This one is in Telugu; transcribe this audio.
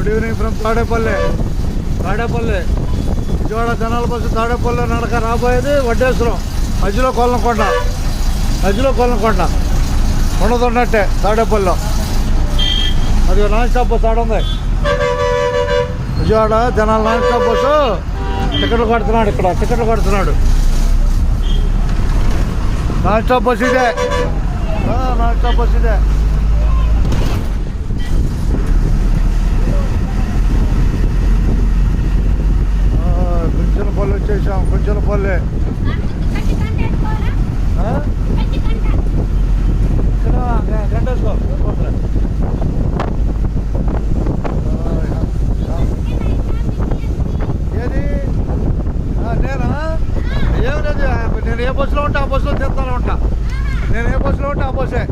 Good evening from Tadepalli. Vijayawada జనాల బస్సు తాడేపల్లి నడక రాబోయేది వడ్డేశ్వరం, మధ్యలో కొల్లకొండ ఉండదున్నట్టే తాడేపల్లిలో. అది నాన్ స్టాప్ బస్సు ఆడుంది. విజయవాడ జనాల నాన్ స్టాప్ బస్సు టికెట్లు కొడుతున్నాడు. నాన్ స్టాప్ బస్సు ఇదే. కుంచెలపల్లి వచ్చేసాం. కుంచెలపల్లి గంటేసుకో. ఏది నేనా? ఏమి లేదు. నేను ఏ బస్సులో ఉంటే ఆ బస్సులో తిరుగుతూనే ఉంటా. నేను ఏ బస్సులో ఉంటే ఆ బస్సే.